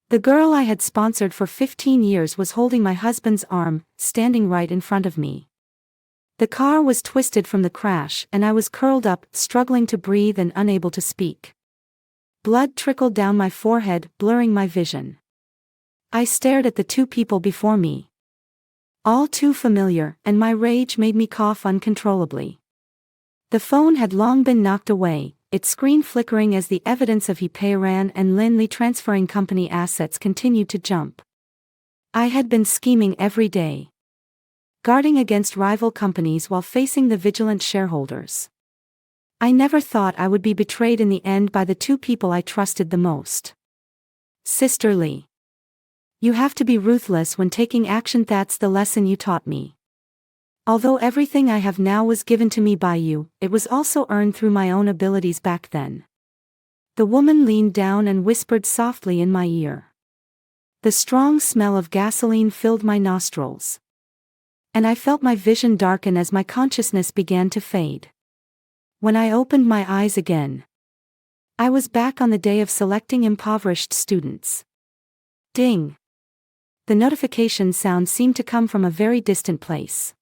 The girl I had sponsored for 15 years was holding my husband's arm, standing right in front of me. The car was twisted from the crash and I was curled up, struggling to breathe and unable to speak. Blood trickled down my forehead, blurring my vision. I stared at the two people before me. All too familiar, and my rage made me cough uncontrollably. The phone had long been knocked away, its screen flickering as the evidence of Heroin and Linley transferring company assets continued to jump. I had been scheming every day, guarding against rival companies while facing the vigilant shareholders. I never thought I would be betrayed in the end by the two people I trusted the most. Sister Lee. You have to be ruthless when taking action. That's the lesson you taught me. Although everything I have now was given to me by you, it was also earned through my own abilities back then. The woman leaned down and whispered softly in my ear. The strong smell of gasoline filled my nostrils, and I felt my vision darken as my consciousness began to fade. When I opened my eyes again, I was back on the day of selecting impoverished students. Ding! The notification sound seemed to come from a very distant place.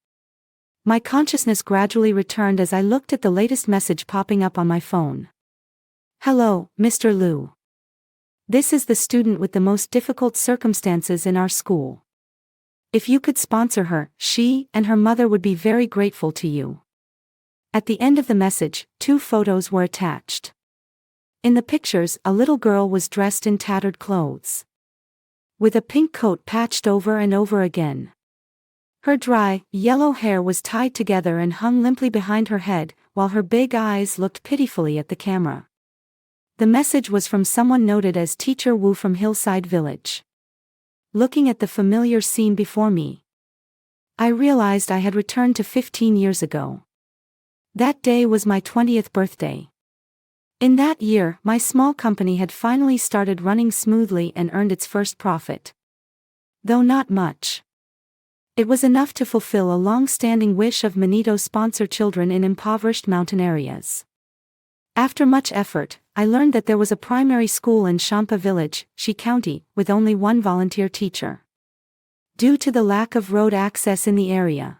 My consciousness gradually returned as I looked at the latest message popping up on my phone. Hello, Mr. Liu. This is the student with the most difficult circumstances in our school. If you could sponsor her, she and her mother would be very grateful to you. At the end of the message, 2 photos were attached. In the pictures, a little girl was dressed in tattered clothes, with a pink coat patched over and over again. Her dry, yellow hair was tied together and hung limply behind her head, while her big eyes looked pitifully at the camera. The message was from someone noted as Teacher Wu from Hillside Village. Looking at the familiar scene before me, I realized I had returned to 15 years ago. That day was my 20th birthday. In that year, my small company had finally started running smoothly and earned its first profit. Though not much. It was enough to fulfill a long-standing wish of many to sponsor children in impoverished mountain areas. After much effort, I learned that there was a primary school in Champa Village, She County, with only one volunteer teacher. Due to the lack of road access in the area,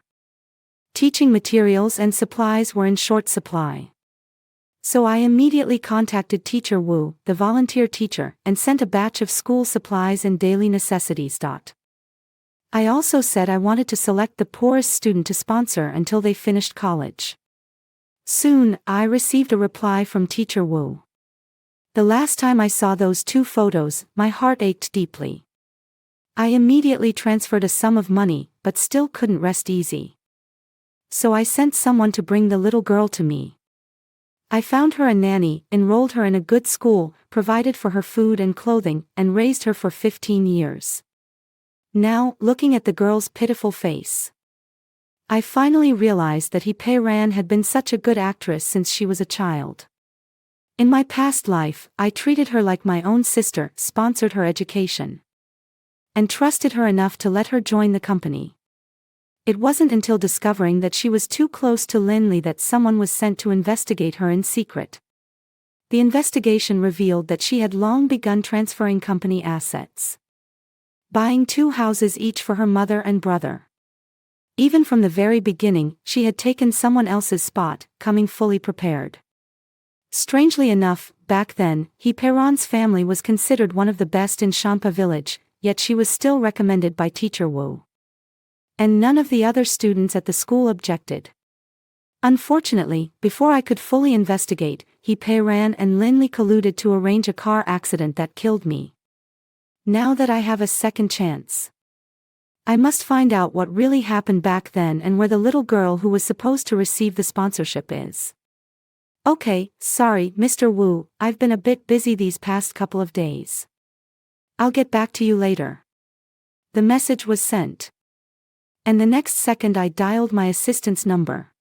teaching materials and supplies were in short supply. So I immediately contacted Teacher Wu, the volunteer teacher, and sent a batch of school supplies and daily necessities. I also said I wanted to select the poorest student to sponsor until they finished college. Soon, I received a reply from Teacher Wu. The last time I saw those 2 photos, my heart ached deeply. I immediately transferred a sum of money, but still couldn't rest easy. So I sent someone to bring the little girl to me. I found her a nanny, enrolled her in a good school, provided for her food and clothing, and raised her for 15 years. Now, looking at the girl's pitiful face, I finally realized that Heroin had been such a good actress since she was a child. In my past life, I treated her like my own sister, sponsored her education, and trusted her enough to let her join the company. It wasn't until discovering that she was too close to Linley that someone was sent to investigate her in secret. The investigation revealed that she had long begun transferring company assets, buying 2 houses each for her mother and brother. Even from the very beginning, she had taken someone else's spot, coming fully prepared. Strangely enough, back then, Heroin's family was considered one of the best in Champa Village, yet she was still recommended by Teacher Wu. And none of the other students at the school objected. Unfortunately, before I could fully investigate, Heroin and Linley colluded to arrange a car accident that killed me. Now that I have a second chance, I must find out what really happened back then and where the little girl who was supposed to receive the sponsorship is. Okay, sorry, Mr. Wu, I've been a bit busy these past couple of days. I'll get back to you later. The message was sent, and the next second I dialed my assistant's number.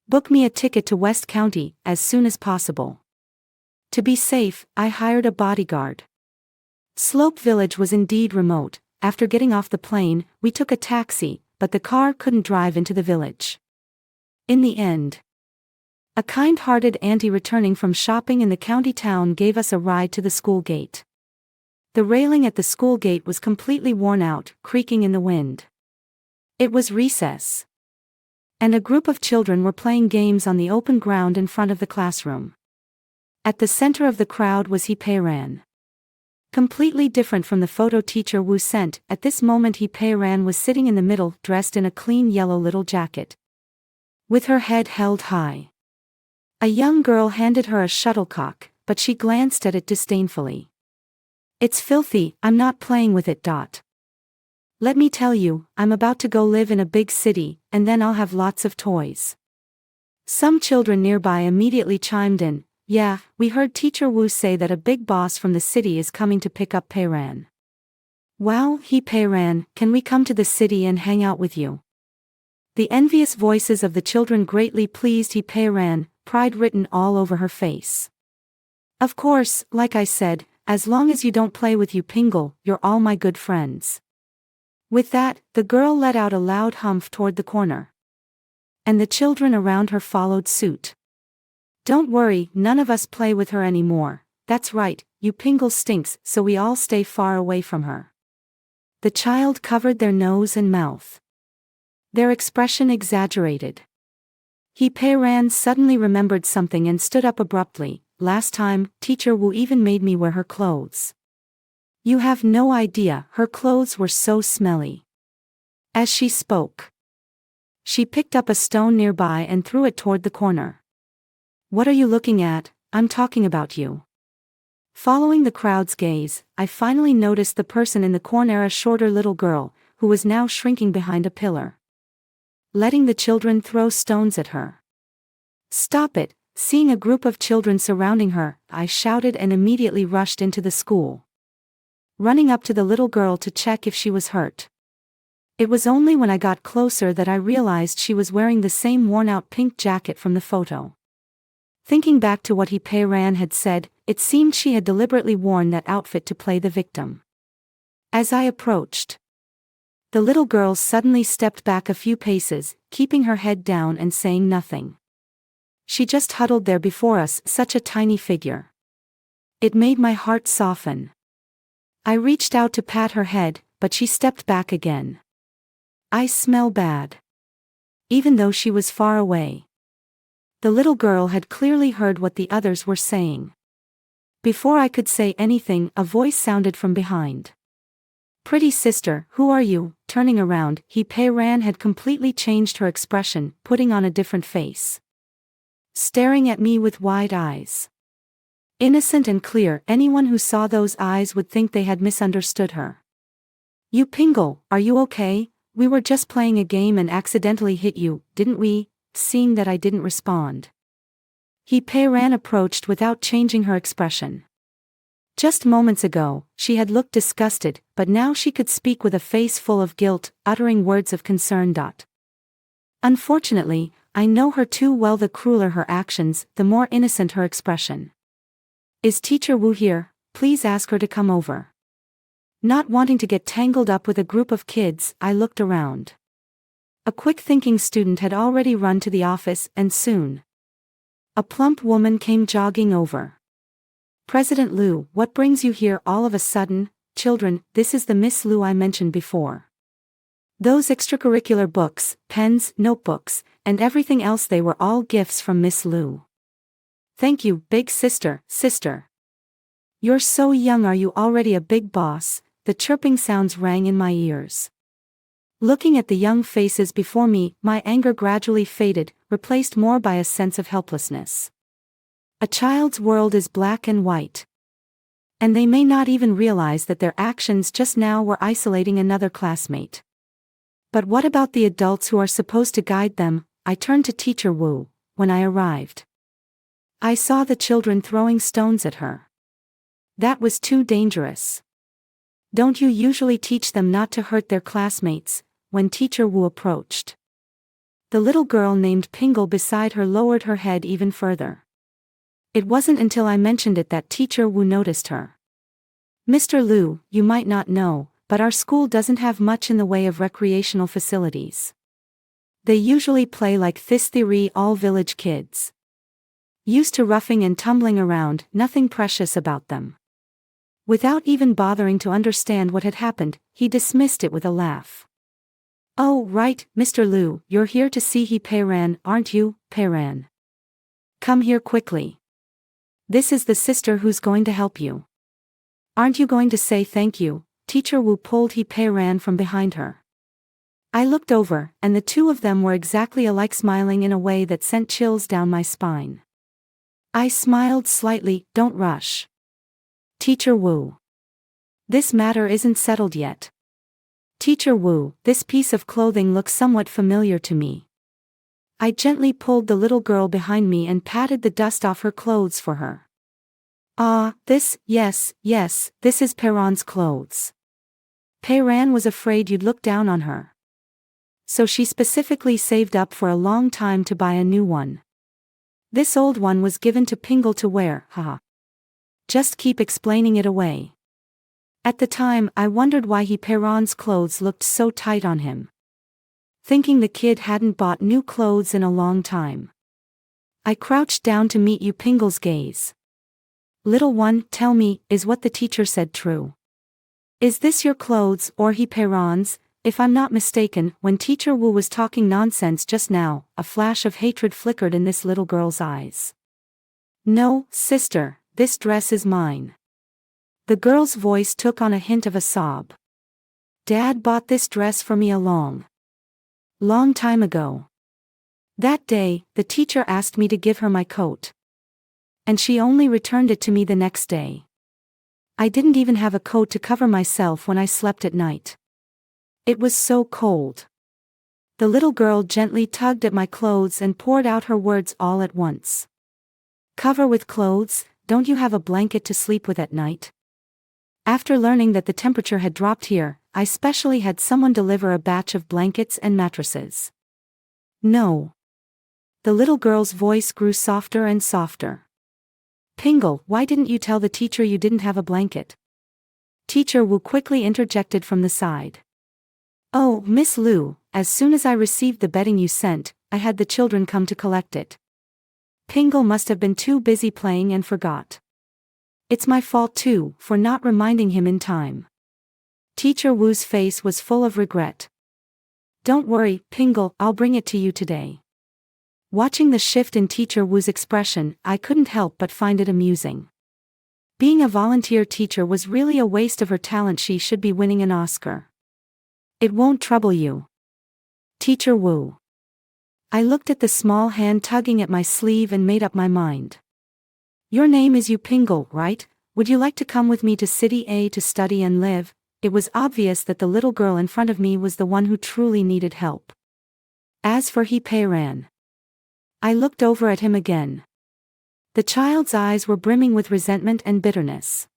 Book me a ticket to West County, as soon as possible. To be safe, I hired a bodyguard. Slope Village was indeed remote. After getting off the plane, we took a taxi, but the car couldn't drive into the village. In the end, a kind-hearted auntie returning from shopping in the county town gave us a ride to the school gate. The railing at the school gate was completely worn out, creaking in the wind. It was recess. And a group of children were playing games on the open ground in front of the classroom. At the center of the crowd was Hee-Pei-Ran. Completely different from the photo teacher Wu sent, at this moment Hee-Pei-Ran was sitting in the middle, dressed in a clean yellow little jacket, with her head held high. A young girl handed her a shuttlecock, but she glanced at it disdainfully. "It's filthy, I'm not playing with it. Let me tell you, I'm about to go live in a big city, and then I'll have lots of toys." Some children nearby immediately chimed in, "Yeah, we heard Teacher Wu say that a big boss from the city is coming to pick up Pei-Ran." "Wow, Hee-Pei-Ran, can we come to the city and hang out with you?" The envious voices of the children greatly pleased Hee-Pei-Ran, pride written all over her face. "Of course, like I said, as long as you don't play with you Pingle, you're all my good friends." With that, the girl let out a loud humph toward the corner. And the children around her followed suit. "Don't worry, none of us play with her anymore. That's right, you Pingle stinks, so we all stay far away from her." The child covered their nose and mouth. Their expression exaggerated. Hee-Pei-Ran suddenly remembered something and stood up abruptly. "Last time, Teacher Wu even made me wear her clothes. You have no idea, her clothes were so smelly." As she spoke, she picked up a stone nearby and threw it toward the corner. "What are you looking at? I'm talking about you." Following the crowd's gaze, I finally noticed the person in the corner, a shorter little girl, who was now shrinking behind a pillar, letting the children throw stones at her. "Stop it!" Seeing a group of children surrounding her, I shouted and immediately rushed into the school, running up to the little girl to check if she was hurt. It was only when I got closer that I realized she was wearing the same worn-out pink jacket from the photo. Thinking back to what Hee-Pei-Ran had said, it seemed she had deliberately worn that outfit to play the victim. As I approached, the little girl suddenly stepped back a few paces, keeping her head down and saying nothing. She just huddled there before us, such a tiny figure. It made my heart soften. I reached out to pat her head, but she stepped back again. "I smell bad." Even though she was far away, the little girl had clearly heard what the others were saying. Before I could say anything, a voice sounded from behind. "Pretty sister, who are you?" Turning around, Hee-Pei-Ran had completely changed her expression, putting on a different face, staring at me with wide eyes. Innocent and clear, anyone who saw those eyes would think they had misunderstood her. "You Pingle, are you okay? We were just playing a game and accidentally hit you, didn't we?" Seeing that I didn't respond, Hee-Pei-Ran approached without changing her expression. Just moments ago, she had looked disgusted, but now she could speak with a face full of guilt, uttering words of concern. Unfortunately, I know her too well. The crueler her actions, the more innocent her expression. "Is Teacher Wu here? Please ask her to come over." Not wanting to get tangled up with a group of kids, I looked around. A quick-thinking student had already run to the office, and soon a plump woman came jogging over. "President Liu, what brings you here all of a sudden?" "Children, this is the Miss Liu I mentioned before. Those extracurricular books, pens, notebooks, and everything else, they were all gifts from Miss Liu." "Thank you, big sister, sister. You're so young, are you already a big boss?" The chirping sounds rang in my ears. Looking at the young faces before me, my anger gradually faded, replaced more by a sense of helplessness. A child's world is black and white, and they may not even realize that their actions just now were isolating another classmate. But what about the adults who are supposed to guide them? I turned to Teacher Wu. When I arrived, I saw the children throwing stones at her. That was too dangerous. "Don't you usually teach them not to hurt their classmates?" When Teacher Wu approached, the little girl named Pingle beside her lowered her head even further. It wasn't until I mentioned it that Teacher Wu noticed her. "Mr. Liu, you might not know, but our school doesn't have much in the way of recreational facilities. They usually play like this theory, all village kids. Used to roughing and tumbling around, nothing precious about them." Without even bothering to understand what had happened, he dismissed it with a laugh. "Oh, right, Mr. Liu, you're here to see He Peiran, aren't you, Peiran? Come here quickly. This is the sister who's going to help you. Aren't you going to say thank you?" Teacher Wu pulled He Peiran from behind her. I looked over, and the two of them were exactly alike, smiling in a way that sent chills down my spine. I smiled slightly. "Don't rush. Teacher Wu. This matter isn't settled yet. Teacher Wu, this piece of clothing looks somewhat familiar to me." I gently pulled the little girl behind me and patted the dust off her clothes for her. Yes, this is Peiran's clothes. Peiran was afraid you'd look down on her. So she specifically saved up for a long time to buy a new one. This old one was given to Pingle to wear, haha. Just keep explaining it away. At the time, I wondered why He Peiran's clothes looked so tight on him. Thinking the kid hadn't bought new clothes in a long time. I crouched down to meet Yu Pingle's gaze. "Little one, tell me, is what the teacher said true? Is this your clothes or He Peiran's? If I'm not mistaken, when Teacher Wu was talking nonsense just now, a flash of hatred flickered in this little girl's eyes. No, sister, this dress is mine." The girl's voice took on a hint of a sob. "Dad bought this dress for me a long time ago. That day, the teacher asked me to give her my coat. And she only returned it to me the next day. I didn't even have a coat to cover myself when I slept at night. It was so cold." The little girl gently tugged at my clothes and poured out her words all at once. "Cover with clothes? Don't you have a blanket to sleep with at night?" After learning that the temperature had dropped here, I specially had someone deliver a batch of blankets and mattresses. "No." The little girl's voice grew softer and softer. "Pingle, why didn't you tell the teacher you didn't have a blanket?" Teacher Wu quickly interjected from the side. "Oh, Miss Liu, as soon as I received the bedding you sent, I had the children come to collect it. Pingle must have been too busy playing and forgot. It's my fault too, for not reminding him in time." Teacher Wu's face was full of regret. "Don't worry, Pingle, I'll bring it to you today." Watching the shift in Teacher Wu's expression, I couldn't help but find it amusing. Being a volunteer teacher was really a waste of her talent. She should be winning an Oscar. "It won't trouble you, Teacher Wu." I looked at the small hand tugging at my sleeve and made up my mind. "Your name is Yu Pingle, right? Would you like to come with me to City A to study and live?" It was obvious that the little girl in front of me was the one who truly needed help. As for He Peiran, I looked over at him again. The child's eyes were brimming with resentment and bitterness.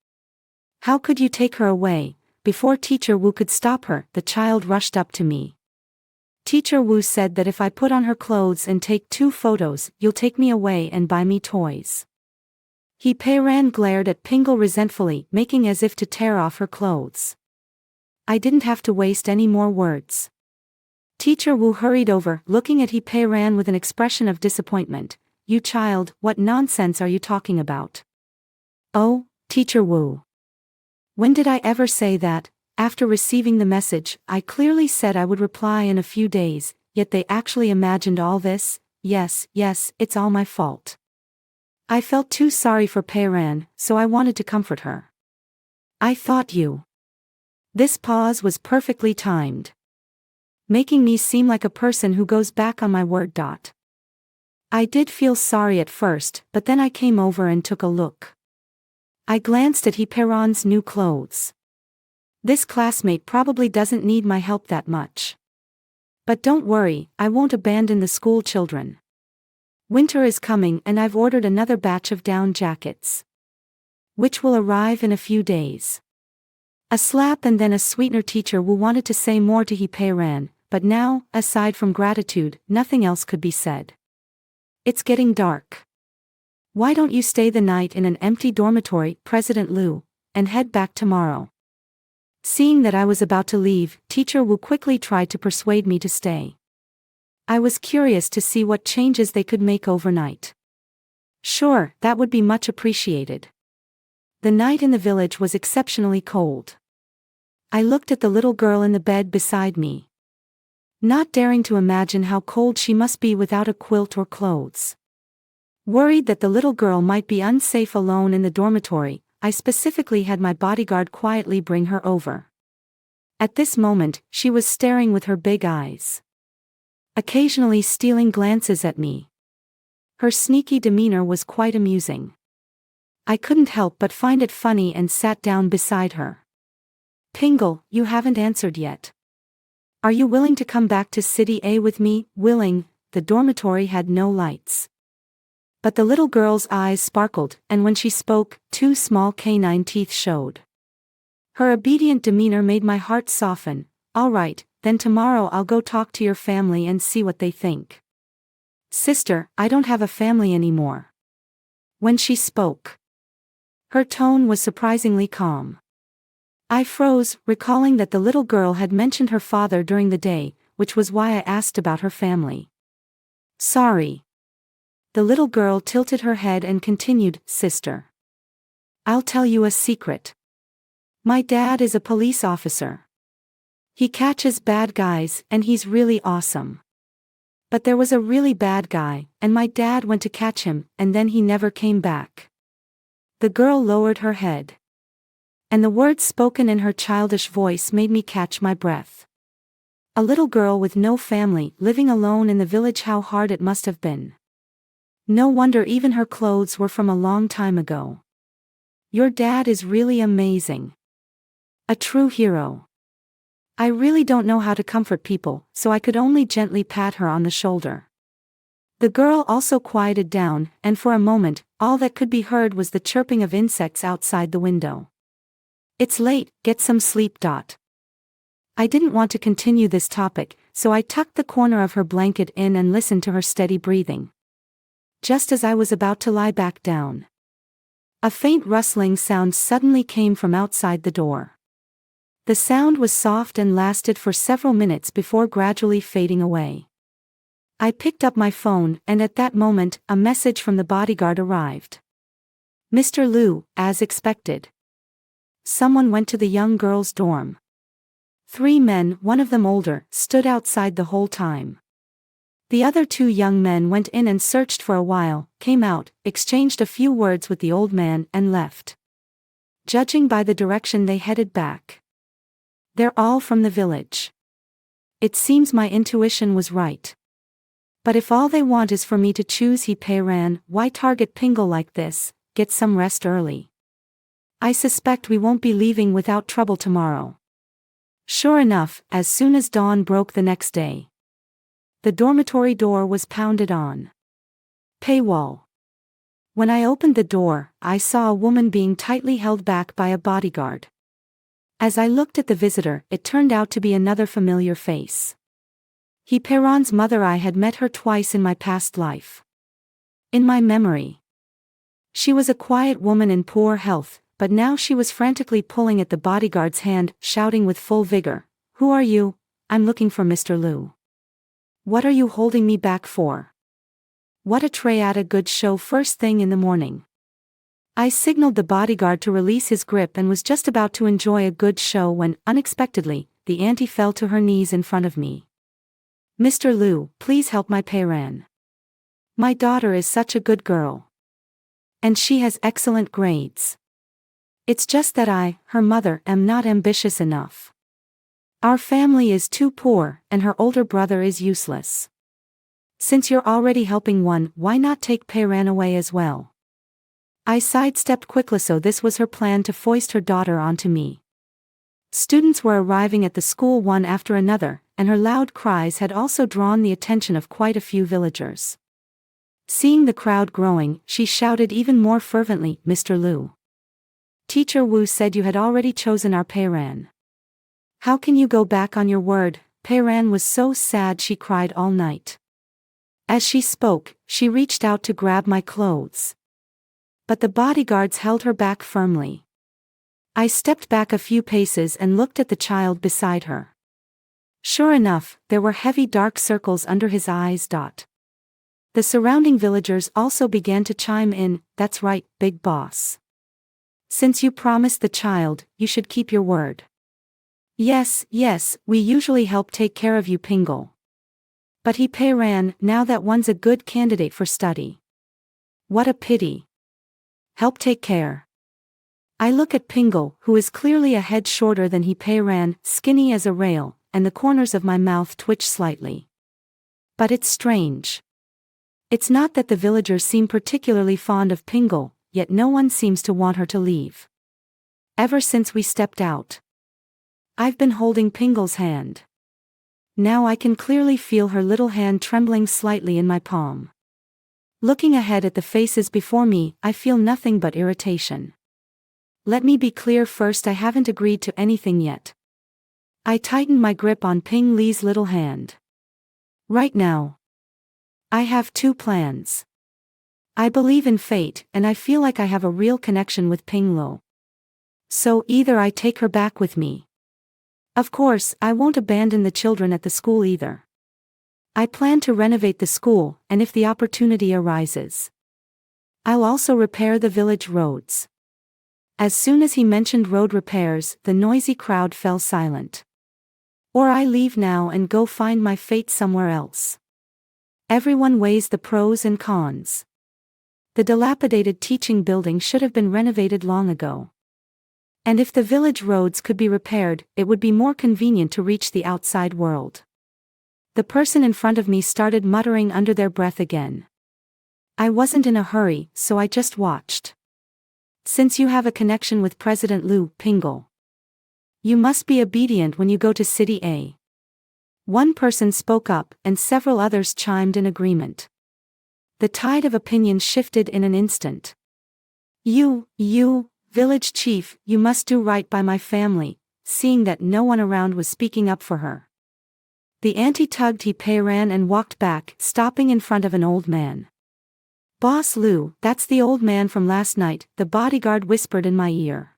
"How could you take her away?" Before Teacher Wu could stop her, the child rushed up to me. "Teacher Wu said that if I put on her clothes and take 2 photos, you'll take me away and buy me toys." He Peiran glared at Pingle resentfully, making as if to tear off her clothes. I didn't have to waste any more words. Teacher Wu hurried over, looking at He Peiran with an expression of disappointment. "You child, what nonsense are you talking about?" "Oh, Teacher Wu. When did I ever say that? After receiving the message, I clearly said I would reply in a few days, yet they actually imagined all this. Yes, it's all my fault. I felt too sorry for Peiran, so I wanted to comfort her. I thought you." This pause was perfectly timed, making me seem like a person who goes back on my word. I did feel sorry at first, but then I came over and took a look. I glanced at He Peiran's new clothes. This classmate probably doesn't need my help that much. But don't worry, I won't abandon the school children. Winter is coming and I've ordered another batch of down jackets, which will arrive in a few days. A slap and then a sweetener. Teacher Wu wanted to say more to He Peiran, but now, aside from gratitude, nothing else could be said. "It's getting dark. Why don't you stay the night in an empty dormitory, President Liu, and head back tomorrow?" Seeing that I was about to leave, Teacher Wu quickly tried to persuade me to stay. I was curious to see what changes they could make overnight. "Sure, that would be much appreciated. The night in the village was exceptionally cold. I looked at the little girl in the bed beside me, not daring to imagine how cold she must be without a quilt or clothes. Worried that the little girl might be unsafe alone in the dormitory, I specifically had my bodyguard quietly bring her over. At this moment, she was staring with her big eyes, occasionally stealing glances at me. Her sneaky demeanor was quite amusing. I couldn't help but find it funny and sat down beside her. "Pingle, you haven't answered yet. Are you willing to come back to City A with me?" Willing. The dormitory had no lights, but the little girl's eyes sparkled, and when she spoke, 2 small canine teeth showed. Her obedient demeanor made my heart soften. "All right, then tomorrow I'll go talk to your family and see what they think." "Sister, I don't have a family anymore." When she spoke, her tone was surprisingly calm. I froze, recalling that the little girl had mentioned her father during the day, which was why I asked about her family. "Sorry." The little girl tilted her head and continued, "Sister, I'll tell you a secret. My dad is a police officer. He catches bad guys, and he's really awesome. But there was a really bad guy, and my dad went to catch him, and then he never came back." The girl lowered her head, and the words spoken in her childish voice made me catch my breath. A little girl with no family, living alone in the village, how hard it must have been. No wonder even her clothes were from a long time ago. "Your dad is really amazing. A true hero." I really don't know how to comfort people, so I could only gently pat her on the shoulder. The girl also quieted down, and for a moment, all that could be heard was the chirping of insects outside the window. "It's late, get some sleep." I didn't want to continue this topic, so I tucked the corner of her blanket in and listened to her steady breathing. Just as I was about to lie back down, a faint rustling sound suddenly came from outside the door. The sound was soft and lasted for several minutes before gradually fading away. I picked up my phone, and at that moment, a message from the bodyguard arrived. "Mr. Liu, as expected. Someone went to the young girl's dorm." 3 men, one of them older, stood outside the whole time. The other 2 young men went in and searched for a while, came out, exchanged a few words with the old man, and left. Judging by the direction they headed back, they're all from the village. It seems my intuition was right. But if all they want is for me to choose He Pei-ran, why target Pingle like this? Get some rest early. I suspect we won't be leaving without trouble tomorrow. Sure enough, as soon as dawn broke the next day, the dormitory door was pounded on. Paywall. When I opened the door, I saw a woman being tightly held back by a bodyguard. As I looked at the visitor, it turned out to be another familiar face. He Pei-ran's mother. I had met her twice in my past life. In my memory, she was a quiet woman in poor health, but now she was frantically pulling at the bodyguard's hand, shouting with full vigor, "Who are you? I'm looking for Mr. Liu. What are you holding me back for? What a tray at a good show first thing in the morning." I signaled the bodyguard to release his grip and was just about to enjoy a good show when, unexpectedly, the auntie fell to her knees in front of me. "Mr. Liu, please help my Pei-ran. My daughter is such a good girl. And she has excellent grades. It's just that I, her mother, am not ambitious enough. Our family is too poor, and her older brother is useless. Since you're already helping one, why not take Pei-ran away as well?" I sidestepped quickly, so this was her plan to foist her daughter onto me. Students were arriving at the school one after another, and her loud cries had also drawn the attention of quite a few villagers. Seeing the crowd growing, she shouted even more fervently, "Mr. Liu. Teacher Wu said you had already chosen our Pei-ran. How can you go back on your word?" Pei-ran was so sad she cried all night. As she spoke, she reached out to grab my clothes, but the bodyguards held her back firmly. I stepped back a few paces and looked at the child beside her. Sure enough, there were heavy dark circles under his eyes. The surrounding villagers also began to chime in, "That's right, big boss. Since you promised the child, you should keep your word. Yes, yes, we usually help take care of you, Pingle. But he ran, now that one's a good candidate for study. What a pity. Help take care. I look at Pingle, who is clearly a head shorter than he ran, skinny as a rail, and the corners of my mouth twitch slightly. But it's strange. It's not that the villagers seem particularly fond of Pingle, yet no one seems to want her to leave. Ever since we stepped out, I've been holding Pingle's hand. Now I can clearly feel her little hand trembling slightly in my palm. Looking ahead at the faces before me, I feel nothing but irritation. Let me be clear first, I haven't agreed to anything yet. I tightened my grip on Ping Li's little hand. Right now, I have two plans. I believe in fate, and I feel like I have a real connection with Ping Lo. So either I take her back with me. Of course, I won't abandon the children at the school either. I plan to renovate the school, and if the opportunity arises, I'll also repair the village roads. As soon as he mentioned road repairs, the noisy crowd fell silent. Or I leave now and go find my fate somewhere else. Everyone weighs the pros and cons. The dilapidated teaching building should have been renovated long ago. And if the village roads could be repaired, it would be more convenient to reach the outside world. The person in front of me started muttering under their breath again. I wasn't in a hurry, so I just watched. Since you have a connection with President Lu, Pingle, you must be obedient when you go to City A. One person spoke up, and several others chimed in agreement. The tide of opinion shifted in an instant. You, village chief, you must do right by my family, seeing that no one around was speaking up for her. The auntie tugged he ran and walked back, stopping in front of an old man. Boss Lu, that's the old man from last night, the bodyguard whispered in my ear.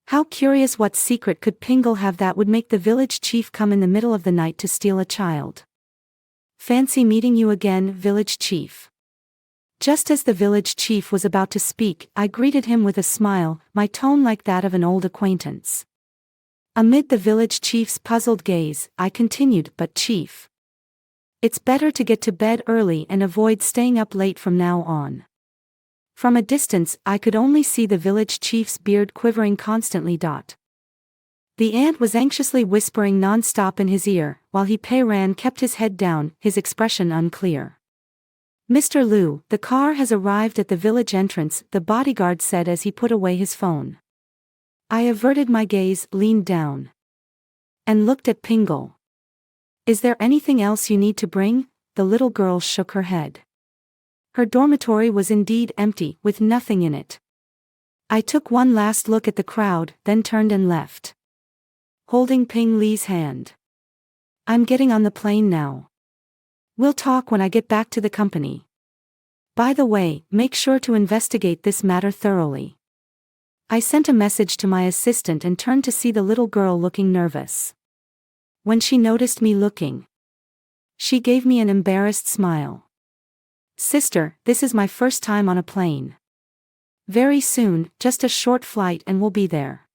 How curious, what secret could Pingle have that would make the village chief come in the middle of the night to steal a child? Fancy meeting you again, village chief. Just as the village chief was about to speak, I greeted him with a smile, my tone like that of an old acquaintance. Amid the village chief's puzzled gaze, I continued, but chief, it's better to get to bed early and avoid staying up late from now on. From a distance, I could only see the village chief's beard quivering constantly. The ant was anxiously whispering non-stop in his ear, while he kept his head down, his expression unclear. Mr. Lu, the car has arrived at the village entrance, the bodyguard said as he put away his phone. I averted my gaze, leaned down, and looked at Pingle. Is there anything else you need to bring? The little girl shook her head. Her dormitory was indeed empty, with nothing in it. I took one last look at the crowd, then turned and left, holding Ping Li's hand. I'm getting on the plane now. We'll talk when I get back to the company. By the way, make sure to investigate this matter thoroughly. I sent a message to my assistant and turned to see the little girl looking nervous. When she noticed me looking, she gave me an embarrassed smile. Sister, this is my first time on a plane. Very soon, just a short flight and we'll be there.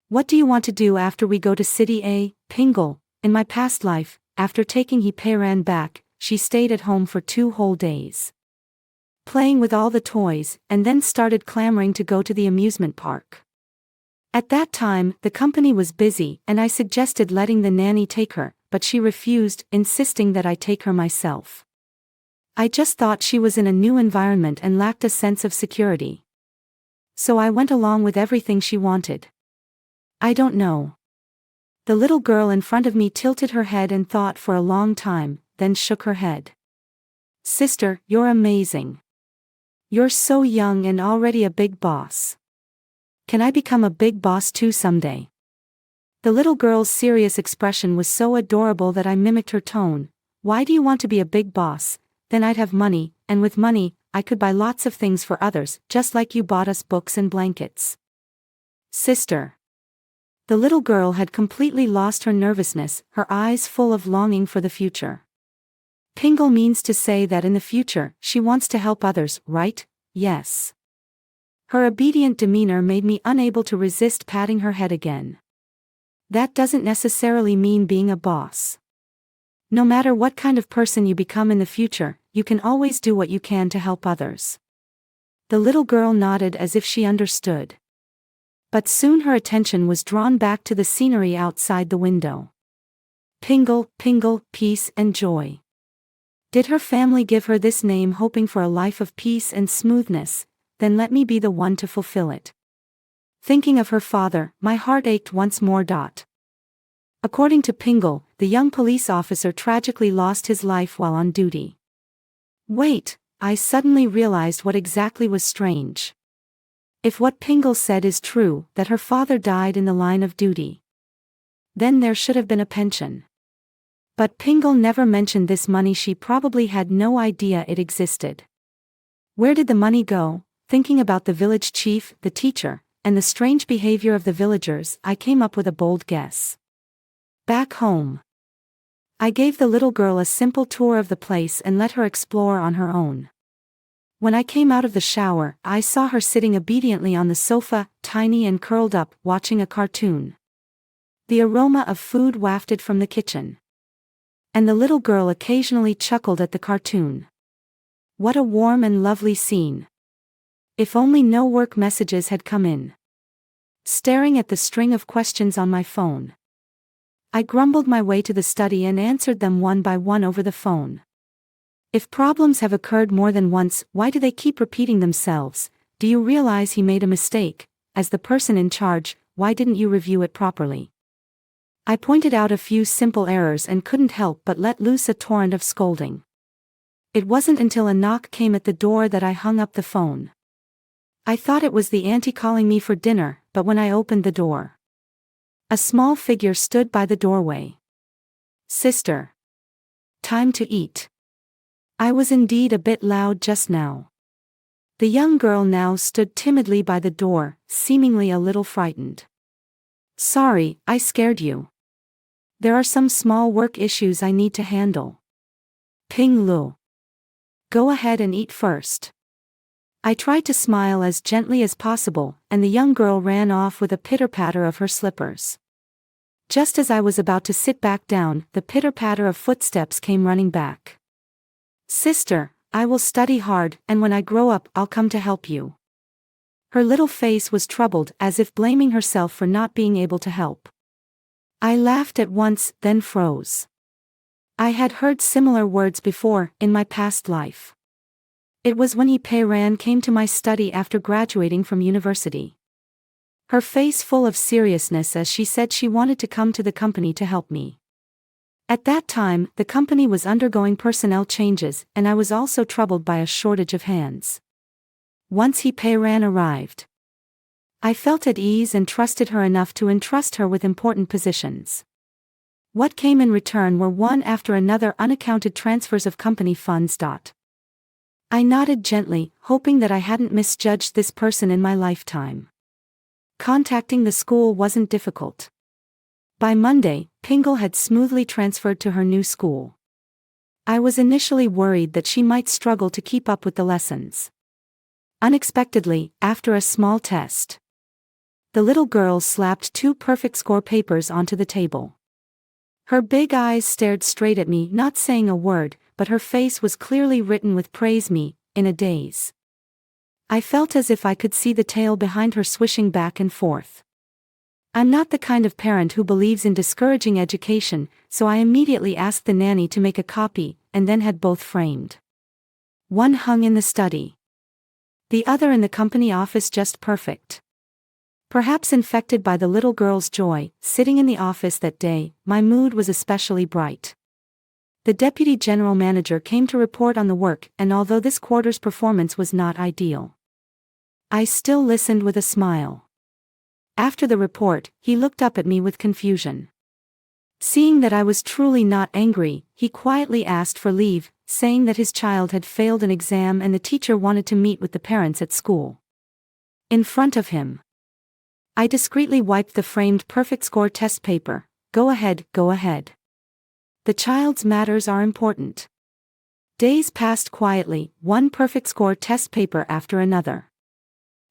What do you want to do after we go to City A? Pingle, in my past life, after taking He-Ran back, she stayed at home for 2 whole days, playing with all the toys, and then started clamoring to go to the amusement park. At that time, the company was busy, and I suggested letting the nanny take her, but she refused, insisting that I take her myself. I just thought she was in a new environment and lacked a sense of security. So I went along with everything she wanted. I don't know. The little girl in front of me tilted her head and thought for a long time, then shook her head. Sister, you're amazing. You're so young and already a big boss. Can I become a big boss too someday? The little girl's serious expression was so adorable that I mimicked her tone. Why do you want to be a big boss? Then I'd have money, and with money, I could buy lots of things for others, just like you bought us books and blankets. Sister. The little girl had completely lost her nervousness, her eyes full of longing for the future. Pingle means to say that in the future, she wants to help others, right? Yes. Her obedient demeanor made me unable to resist patting her head again. That doesn't necessarily mean being a boss. No matter what kind of person you become in the future, you can always do what you can to help others. The little girl nodded as if she understood. But soon her attention was drawn back to the scenery outside the window. Pingle, Pingle, peace and joy. Did her family give her this name hoping for a life of peace and smoothness? Then let me be the one to fulfill it. Thinking of her father, my heart ached once more. According to Pingle, the young police officer tragically lost his life while on duty. Wait, I suddenly realized what exactly was strange. If what Pingle said is true, that her father died in the line of duty, then there should have been a pension. But Pingle never mentioned this money. She probably had no idea it existed. Where did the money go? Thinking about the village chief, the teacher, and the strange behavior of the villagers, I came up with a bold guess. Back home. I gave the little girl a simple tour of the place and let her explore on her own. When I came out of the shower, I saw her sitting obediently on the sofa, tiny and curled up, watching a cartoon. The aroma of food wafted from the kitchen. And the little girl occasionally chuckled at the cartoon. What a warm and lovely scene. If only no work messages had come in. Staring at the string of questions on my phone, I grumbled my way to the study and answered them one by one over the phone. If problems have occurred more than once, why do they keep repeating themselves? Do you realize he made a mistake? As the person in charge, why didn't you review it properly? I pointed out a few simple errors and couldn't help but let loose a torrent of scolding. It wasn't until a knock came at the door that I hung up the phone. I thought it was the auntie calling me for dinner, but when I opened the door, a small figure stood by the doorway. Sister. Time to eat. I was indeed a bit loud just now. The young girl now stood timidly by the door, seemingly a little frightened. Sorry, I scared you. There are some small work issues I need to handle. Ping Lu. Go ahead and eat first. I tried to smile as gently as possible, and the young girl ran off with a pitter-patter of her slippers. Just as I was about to sit back down, the pitter-patter of footsteps came running back. Sister, I will study hard, and when I grow up, I'll come to help you. Her little face was troubled, as if blaming herself for not being able to help. I laughed at once, then froze. I had heard similar words before, in my past life. It was when Pei Ran came to my study after graduating from university. Her face full of seriousness as she said she wanted to come to the company to help me. At that time, the company was undergoing personnel changes, and I was also troubled by a shortage of hands. Once Pei Ran arrived, I felt at ease and trusted her enough to entrust her with important positions. What came in return were one after another unaccounted transfers of company funds. I nodded gently, hoping that I hadn't misjudged this person in my lifetime. Contacting the school wasn't difficult. By Monday, Pingle had smoothly transferred to her new school. I was initially worried that she might struggle to keep up with the lessons. Unexpectedly, after a small test, the little girl slapped 2 perfect score papers onto the table. Her big eyes stared straight at me, not saying a word, but her face was clearly written with praise me, in a daze. I felt as if I could see the tail behind her swishing back and forth. I'm not the kind of parent who believes in discouraging education, so I immediately asked the nanny to make a copy, and then had both framed. One hung in the study. The other in the company office, just perfect. Perhaps infected by the little girl's joy, sitting in the office that day, my mood was especially bright. The deputy general manager came to report on the work, and although this quarter's performance was not ideal, I still listened with a smile. After the report, he looked up at me with confusion. Seeing that I was truly not angry, he quietly asked for leave, saying that his child had failed an exam and the teacher wanted to meet with the parents at school. In front of him, I discreetly wiped the framed perfect score test paper. Go ahead, go ahead. The child's matters are important. Days passed quietly, one perfect score test paper after another.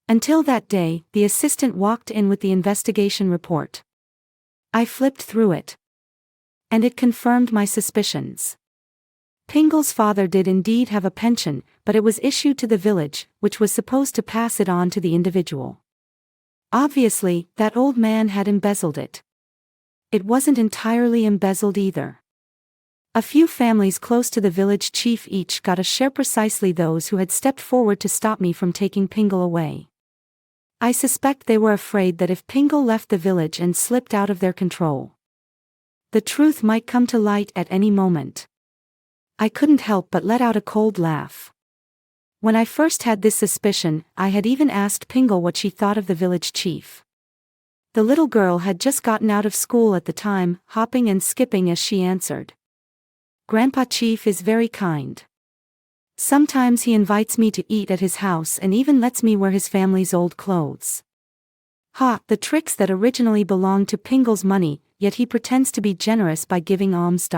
Until that day, the assistant walked in with the investigation report. I flipped through it. And it confirmed my suspicions. Pingle's father did indeed have a pension, but it was issued to the village, which was supposed to pass it on to the individual. Obviously, that old man had embezzled it. It wasn't entirely embezzled either. A few families close to the village chief each got a share, precisely those who had stepped forward to stop me from taking Pingle away. I suspect they were afraid that if Pingle left the village and slipped out of their control, the truth might come to light at any moment. I couldn't help but let out a cold laugh. When I first had this suspicion, I had even asked Pingle what she thought of the village chief. The little girl had just gotten out of school at the time, hopping and skipping as she answered. "Grandpa Chief is very kind. Sometimes he invites me to eat at his house and even lets me wear his family's old clothes. Ha, the tricks that originally belonged to Pingle's money, yet he pretends to be generous by giving alms.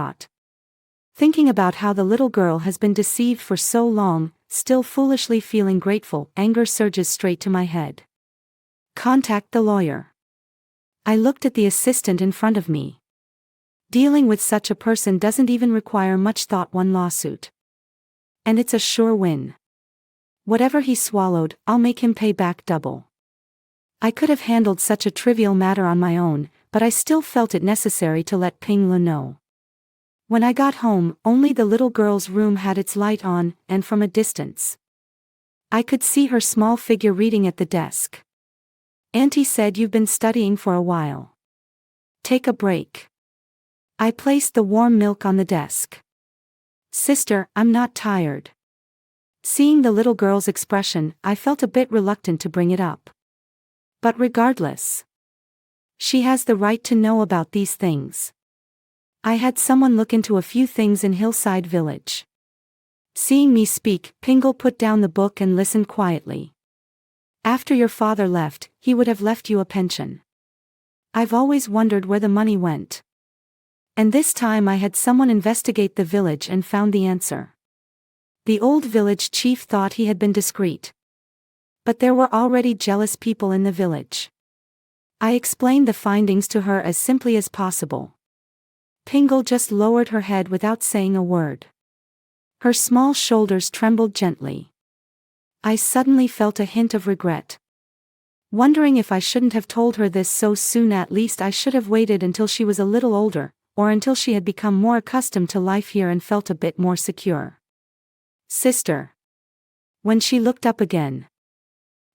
Thinking about how the little girl has been deceived for so long, still foolishly feeling grateful, anger surges straight to my head. Contact the lawyer. I looked at the assistant in front of me. Dealing with such a person doesn't even require much thought. One lawsuit. And it's a sure win. Whatever he swallowed, I'll make him pay back double. I could have handled such a trivial matter on my own, but I still felt it necessary to let Pingle know. When I got home, only the little girl's room had its light on, and from a distance, I could see her small figure reading at the desk. "Auntie said you've been studying for a while. Take a break." I placed the warm milk on the desk. "Sister, I'm not tired." Seeing the little girl's expression, I felt a bit reluctant to bring it up. But regardless, she has the right to know about these things. I had someone look into a few things in Hillside Village. Seeing me speak, Pingle put down the book and listened quietly. "After your father left, he would have left you a pension. I've always wondered where the money went. And this time I had someone investigate the village and found the answer. The old village chief thought he had been discreet. But there were already jealous people in the village." I explained the findings to her as simply as possible. Pingle just lowered her head without saying a word. Her small shoulders trembled gently. I suddenly felt a hint of regret. Wondering if I shouldn't have told her this so soon. At least I should have waited until she was a little older, or until she had become more accustomed to life here and felt a bit more secure. "Sister." When she looked up again,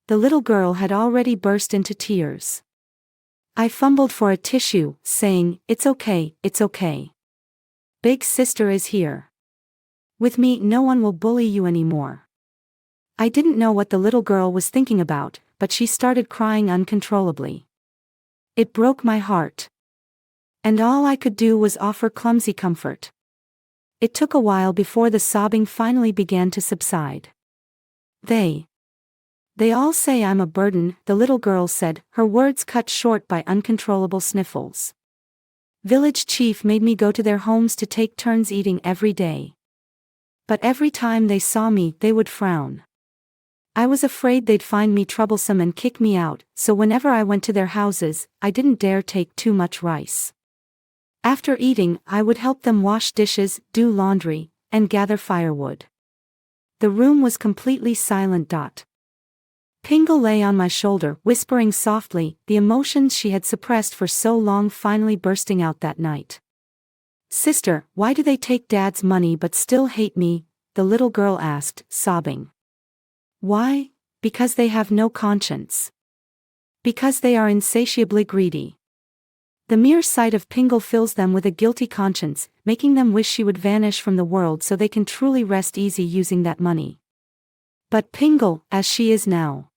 the little girl had already burst into tears. I fumbled for a tissue, saying, "It's okay, it's okay. Big sister is here. With me, no one will bully you anymore." I didn't know what the little girl was thinking about, but she started crying uncontrollably. It broke my heart. And all I could do was offer clumsy comfort. It took a while before the sobbing finally began to subside. They all say I'm a burden," the little girl said, her words cut short by uncontrollable sniffles. "Village chief made me go to their homes to take turns eating every day. But every time they saw me, they would frown. I was afraid they'd find me troublesome and kick me out, so whenever I went to their houses, I didn't dare take too much rice. After eating, I would help them wash dishes, do laundry, and gather firewood." The room was completely silent. Pingle lay on my shoulder, whispering softly, the emotions she had suppressed for so long finally bursting out that night. "Sister, why do they take Dad's money but still hate me?" the little girl asked, sobbing. "Why? Because they have no conscience. Because they are insatiably greedy. The mere sight of Pingle fills them with a guilty conscience, making them wish she would vanish from the world so they can truly rest easy using that money. But Pingle, as she is now,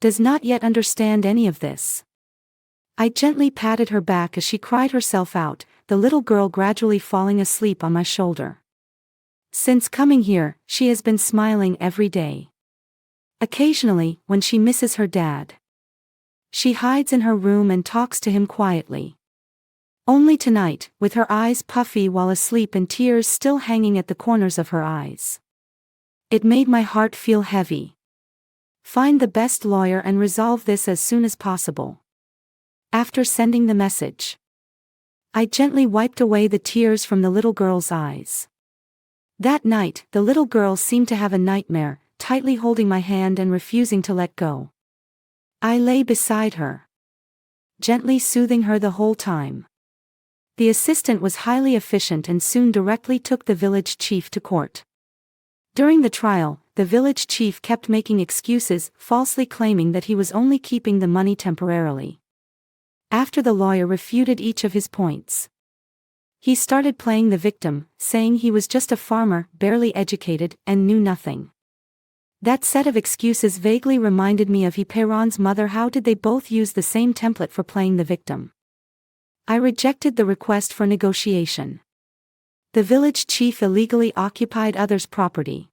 does not yet understand any of this." I gently patted her back as she cried herself out, the little girl gradually falling asleep on my shoulder. Since coming here, she has been smiling every day. Occasionally, when she misses her dad, she hides in her room and talks to him quietly. Only tonight, with her eyes puffy while asleep and tears still hanging at the corners of her eyes. It made my heart feel heavy. Find the best lawyer and resolve this as soon as possible. After sending the message, I gently wiped away the tears from the little girl's eyes. That night, the little girl seemed to have a nightmare, tightly holding my hand and refusing to let go. I lay beside her, gently soothing her the whole time. The assistant was highly efficient and soon directly took the village chief to court. During the trial, the village chief kept making excuses, falsely claiming that he was only keeping the money temporarily. After the lawyer refuted each of his points, he started playing the victim, saying he was just a farmer, barely educated, and knew nothing. That set of excuses vaguely reminded me of Heron's mother. How did they both use the same template for playing the victim? I rejected the request for negotiation. The village chief illegally occupied others' property.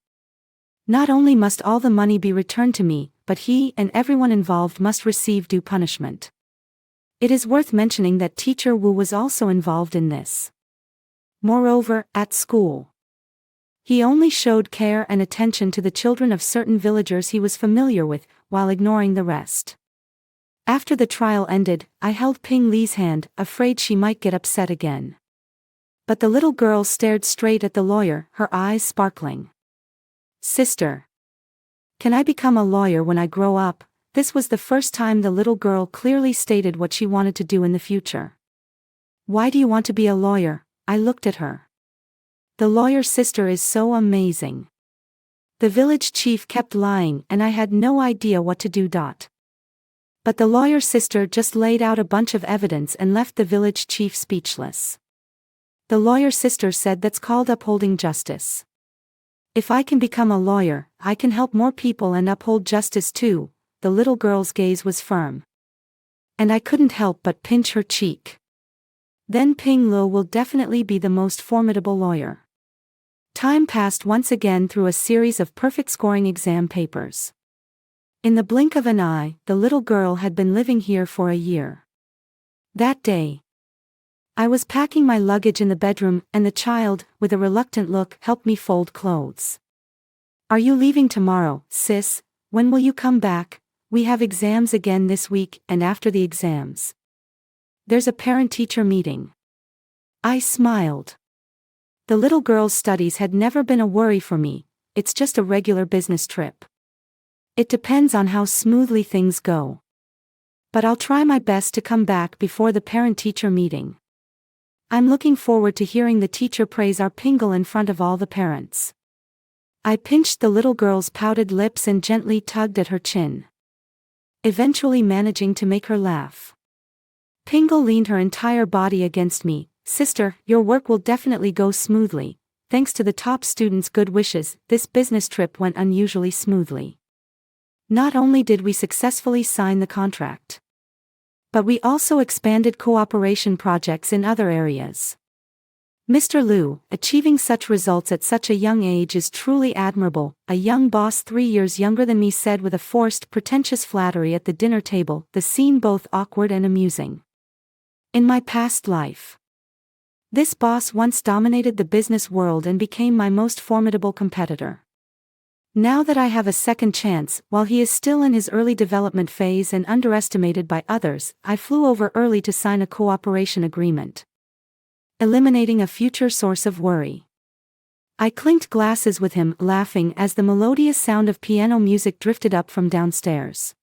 Not only must all the money be returned to me, but he and everyone involved must receive due punishment. It is worth mentioning that teacher Wu was also involved in this. Moreover, at school, he only showed care and attention to the children of certain villagers he was familiar with, while ignoring the rest. After the trial ended, I held Ping Li's hand, afraid she might get upset again. But the little girl stared straight at the lawyer, her eyes sparkling. "Sister, can I become a lawyer when I grow up?" This was the first time the little girl clearly stated what she wanted to do in the future. "Why do you want to be a lawyer?" I looked at her. "The lawyer's sister is so amazing." The village chief kept lying and I had no idea what to do. But the lawyer's sister just laid out a bunch of evidence and left the village chief speechless. The lawyer's sister said that's called upholding justice. If I can become a lawyer, I can help more people and uphold justice too. The little girl's gaze was firm. And I couldn't help but pinch her cheek. Then Ping Lo will definitely be the most formidable lawyer. Time passed once again through a series of perfect scoring exam papers. In the blink of an eye, the little girl had been living here for a year. That day, I was packing my luggage in the bedroom, and the child, with a reluctant look, helped me fold clothes. "Are you leaving tomorrow, sis? When will you come back? We have exams again this week, and after the exams, there's a parent-teacher meeting." I smiled. The little girl's studies had never been a worry for me. It's just a regular business trip. It depends on how smoothly things go. But I'll try my best to come back before the parent-teacher meeting. I'm looking forward to hearing the teacher praise our Pingle in front of all the parents. I pinched the little girl's pouted lips and gently tugged at her chin, eventually managing to make her laugh. Pingle leaned her entire body against me. "Sister, your work will definitely go smoothly. Thanks to the top students' good wishes, this business trip went unusually smoothly. Not only did we successfully sign the contract, but we also expanded cooperation projects in other areas. Mr. Liu, achieving such results at such a young age is truly admirable," a young boss 3 years younger than me said with a forced, pretentious flattery at the dinner table, the scene both awkward and amusing. In my past life, this boss once dominated the business world and became my most formidable competitor. Now that I have a second chance, while he is still in his early development phase and underestimated by others, I flew over early to sign a cooperation agreement, eliminating a future source of worry. I clinked glasses with him, laughing as the melodious sound of piano music drifted up from downstairs.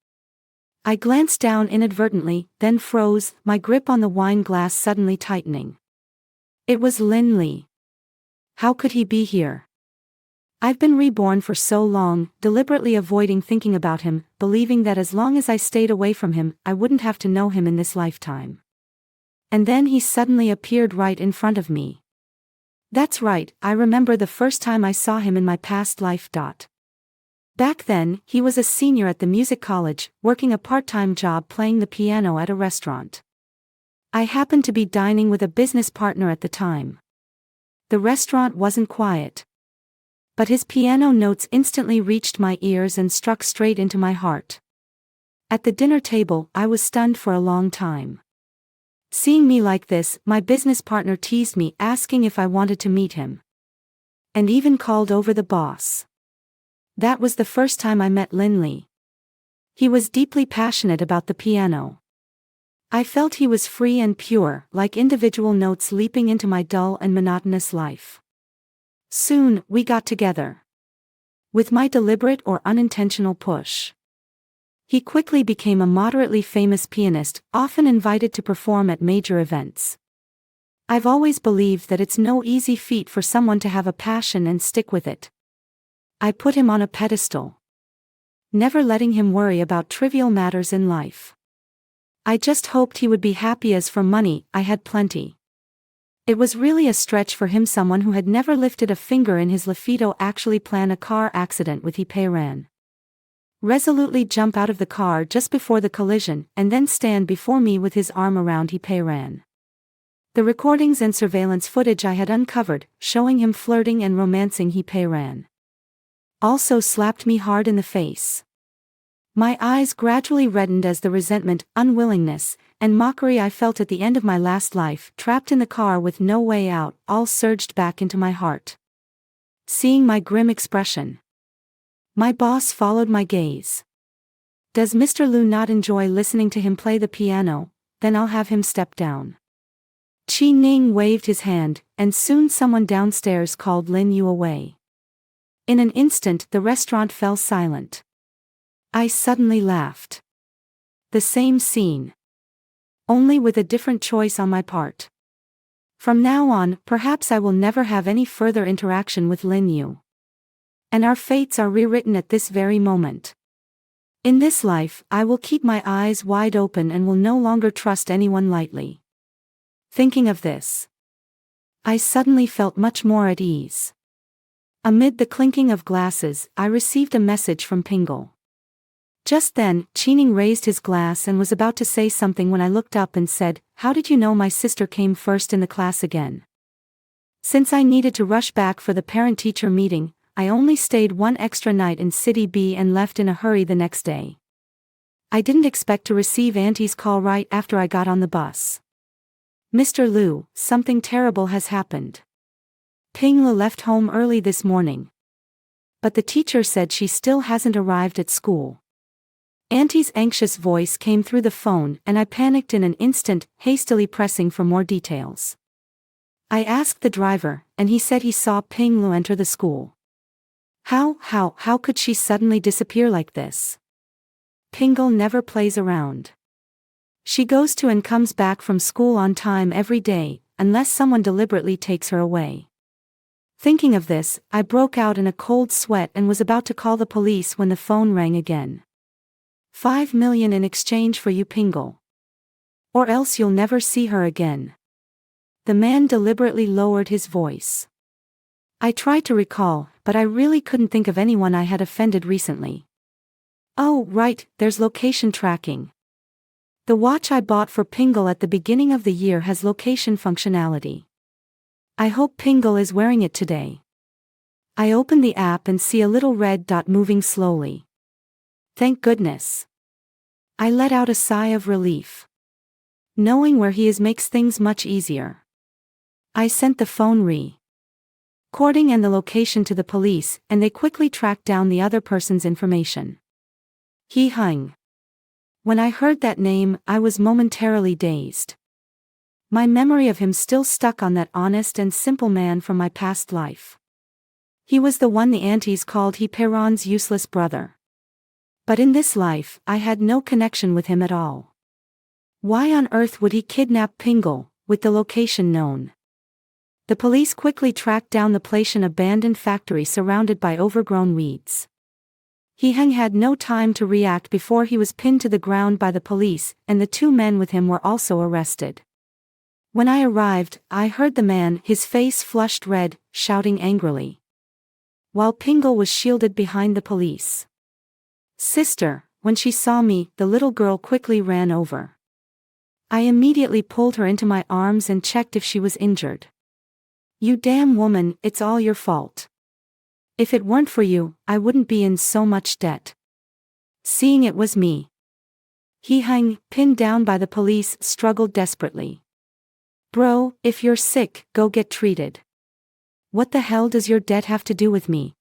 I glanced down inadvertently, then froze, my grip on the wine glass suddenly tightening. It was Lin Li. How could he be here? I've been reborn for so long, deliberately avoiding thinking about him, believing that as long as I stayed away from him, I wouldn't have to know him in this lifetime. And then he suddenly appeared right in front of me. That's right, I remember the first time I saw him in my past life. Back then, he was a senior at the music college, working a part-time job playing the piano at a restaurant. I happened to be dining with a business partner at the time. The restaurant wasn't quiet, but his piano notes instantly reached my ears and struck straight into my heart. At the dinner table, I was stunned for a long time. Seeing me like this, my business partner teased me, asking if I wanted to meet him, and even called over the boss. That was the first time I met Lin Li. He was deeply passionate about the piano. I felt he was free and pure, like individual notes leaping into my dull and monotonous life. Soon, we got together. With my deliberate or unintentional push, he quickly became a moderately famous pianist, often invited to perform at major events. I've always believed that it's no easy feat for someone to have a passion and stick with it. I put him on a pedestal, never letting him worry about trivial matters in life. I just hoped he would be happy, as for money, I had plenty. It was really a stretch for him, someone who had never lifted a finger in his life, to actually plan a car accident with ran. Resolutely jump out of the car just before the collision, and then stand before me with his arm around ran. The recordings and surveillance footage I had uncovered, showing him flirting and romancing ran, also slapped me hard in the face. My eyes gradually reddened as the resentment, unwillingness, and mockery I felt at the end of my last life, trapped in the car with no way out, all surged back into my heart. Seeing my grim expression, my boss followed my gaze. "Does Mr. Liu not enjoy listening to him play the piano? Then I'll have him step down." Chi Ning waved his hand, and soon someone downstairs called Lin Yu away. In an instant the restaurant fell silent. I suddenly laughed. The same scene, only with a different choice on my part. From now on, perhaps I will never have any further interaction with Lin Yu. And our fates are rewritten at this very moment. In this life, I will keep my eyes wide open and will no longer trust anyone lightly. Thinking of this, I suddenly felt much more at ease. Amid the clinking of glasses, I received a message from Pingle. Just then, Chining raised his glass and was about to say something when I looked up and said, "How did you know my sister came first in the class again?" Since I needed to rush back for the parent-teacher meeting, I only stayed one extra night in City B and left in a hurry the next day. I didn't expect to receive Auntie's call right after I got on the bus. "Mr. Liu, something terrible has happened. Ping Lu left home early this morning. But the teacher said she still hasn't arrived at school." Auntie's anxious voice came through the phone, and I panicked in an instant, hastily pressing for more details. I asked the driver, and he said he saw Ping Lu enter the school. How could she suddenly disappear like this? Pingle never plays around. She goes to and comes back from school on time every day, unless someone deliberately takes her away. Thinking of this, I broke out in a cold sweat and was about to call the police when the phone rang again. 5 million in exchange for you, Pingle. Or else you'll never see her again. The man deliberately lowered his voice. I tried to recall, but I really couldn't think of anyone I had offended recently. Oh, right, there's location tracking. The watch I bought for Pingle at the beginning of the year has location functionality. I hope Pingle is wearing it today. I open the app and see a little red dot moving slowly. Thank goodness. I let out a sigh of relief. Knowing where he is makes things much easier. I sent the phone recording and the location to the police, and they quickly tracked down the other person's information. He hung. When I heard that name, I was momentarily dazed. My memory of him still stuck on that honest and simple man from my past life. He was the one the aunties called Perron's useless brother. But in this life, I had no connection with him at all. Why on earth would he kidnap Pingle, with the location known? The police quickly tracked down the place, an abandoned factory surrounded by overgrown weeds. He had no time to react before he was pinned to the ground by the police, and the 2 men with him were also arrested. When I arrived, I heard the man, his face flushed red, shouting angrily, while Pingle was shielded behind the police. "Sister." When she saw me, the little girl quickly ran over. I immediately pulled her into my arms and checked if she was injured. "You damn woman, it's all your fault. If it weren't for you, I wouldn't be in so much debt." Seeing it was me, he pinned down by the police, struggled desperately. "Bro, if you're sick, go get treated. What the hell does your debt have to do with me?"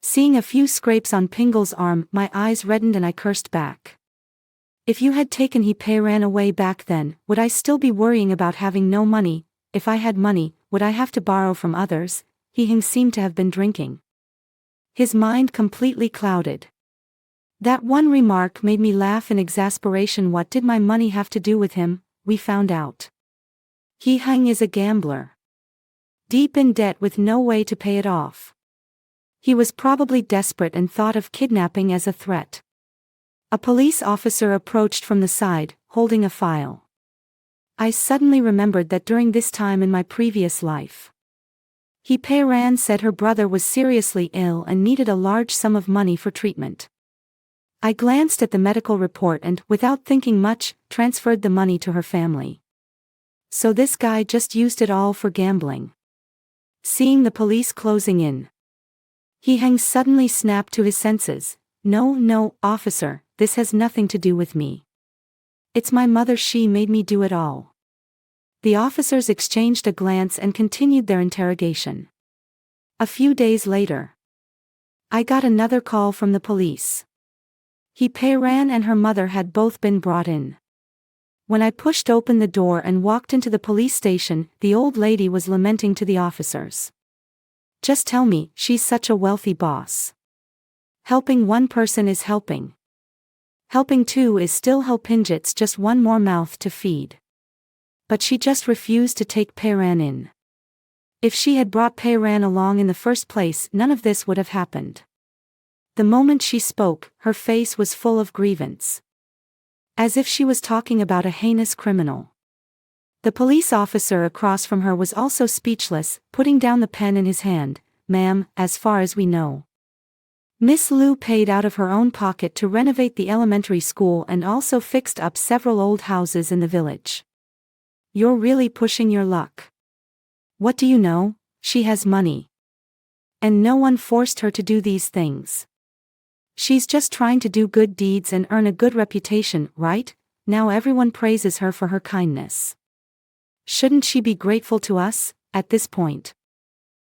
Seeing a few scrapes on Pingle's arm, my eyes reddened and I cursed back. If you had taken he ran away back then, would I still be worrying about having no money? If I had money, would I have to borrow from others? He seemed to have been drinking. His mind completely clouded. That one remark made me laugh in exasperation. What did my money have to do with him? We found out. He is a gambler. Deep in debt with no way to pay it off. He was probably desperate and thought of kidnapping as a threat. A police officer approached from the side, holding a file. I suddenly remembered that during this time in my previous life, he said her brother was seriously ill and needed a large sum of money for treatment. I glanced at the medical report and, without thinking much, transferred the money to her family. So this guy just used it all for gambling. Seeing the police closing in, he suddenly snapped to his senses. No, officer, this has nothing to do with me. It's my mother. She made me do it all. The officers exchanged a glance and continued their interrogation. A few days later, I got another call from the police. He and her mother had both been brought in. When I pushed open the door and walked into the police station, the old lady was lamenting to the officers. Just tell me, she's such a wealthy boss. Helping one person is helping. Helping two is still helping. It's just one more mouth to feed. But she just refused to take Peiran in. If she had brought Peiran along in the first place, none of this would have happened. The moment she spoke, her face was full of grievance. As if she was talking about a heinous criminal. The police officer across from her was also speechless, putting down the pen in his hand. Ma'am, as far as we know, Miss Liu paid out of her own pocket to renovate the elementary school and also fixed up several old houses in the village. You're really pushing your luck. What do you know? She has money. And no one forced her to do these things. She's just trying to do good deeds and earn a good reputation, right? Now everyone praises her for her kindness. Shouldn't she be grateful to us, at this point?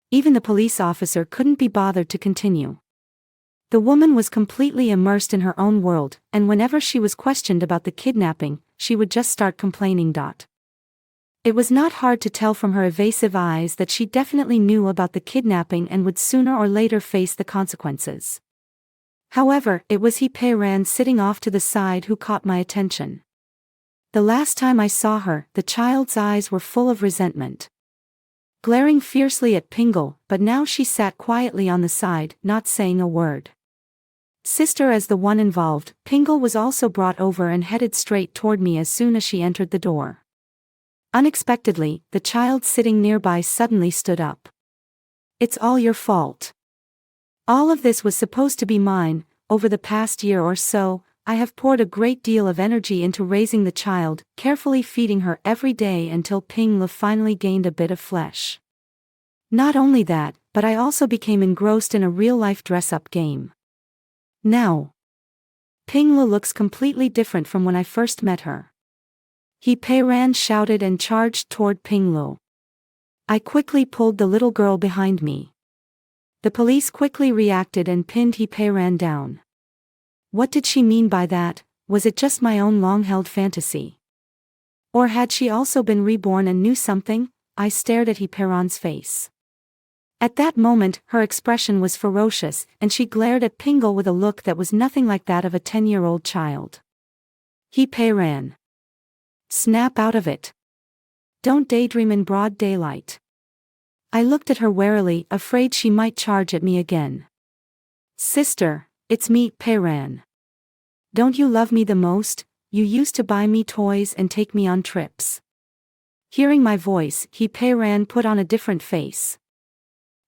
Even the police officer couldn't be bothered to continue. The woman was completely immersed in her own world, and whenever she was questioned about the kidnapping, she would just start complaining. It was not hard to tell from her evasive eyes that she definitely knew about the kidnapping and would sooner or later face the consequences. However, it was Peiran sitting off to the side who caught my attention. The last time I saw her, the child's eyes were full of resentment, glaring fiercely at Pingle, but now she sat quietly on the side, not saying a word. Sister as the one involved, Pingle was also brought over and headed straight toward me as soon as she entered the door. Unexpectedly, the child sitting nearby suddenly stood up. It's all your fault. All of this was supposed to be mine. Over the past year or so, I have poured a great deal of energy into raising the child, carefully feeding her every day until Pingle finally gained a bit of flesh. Not only that, but I also became engrossed in a real-life dress-up game. Now, Pingle looks completely different from when I first met her. Peiran shouted and charged toward Pingle. I quickly pulled the little girl behind me. The police quickly reacted and pinned Peiran down. What did she mean by that? Was it just my own long-held fantasy? Or had she also been reborn and knew something? I stared at Peiran's face. At that moment, her expression was ferocious, and she glared at Pingle with a look that was nothing like that of a 10-year-old child. Peiran. Snap out of it. Don't daydream in broad daylight. I looked at her warily, afraid she might charge at me again. Sister, it's me, Peiran. Don't you love me the most? You used to buy me toys and take me on trips. Hearing my voice, Peiran put on a different face,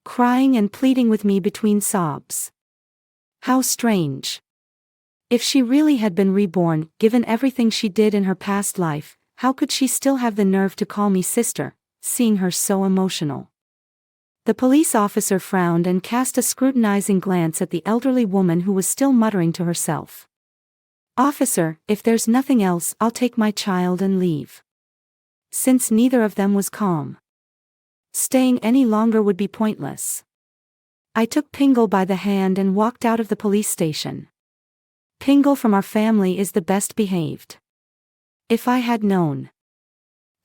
crying and pleading with me between sobs. How strange. If she really had been reborn, given everything she did in her past life, how could she still have the nerve to call me sister, seeing her so emotional? The police officer frowned and cast a scrutinizing glance at the elderly woman who was still muttering to herself. Officer, if there's nothing else, I'll take my child and leave. Since neither of them was calm. Staying any longer would be pointless. I took Pingle by the hand and walked out of the police station. Pingle from our family is the best behaved. If I had known,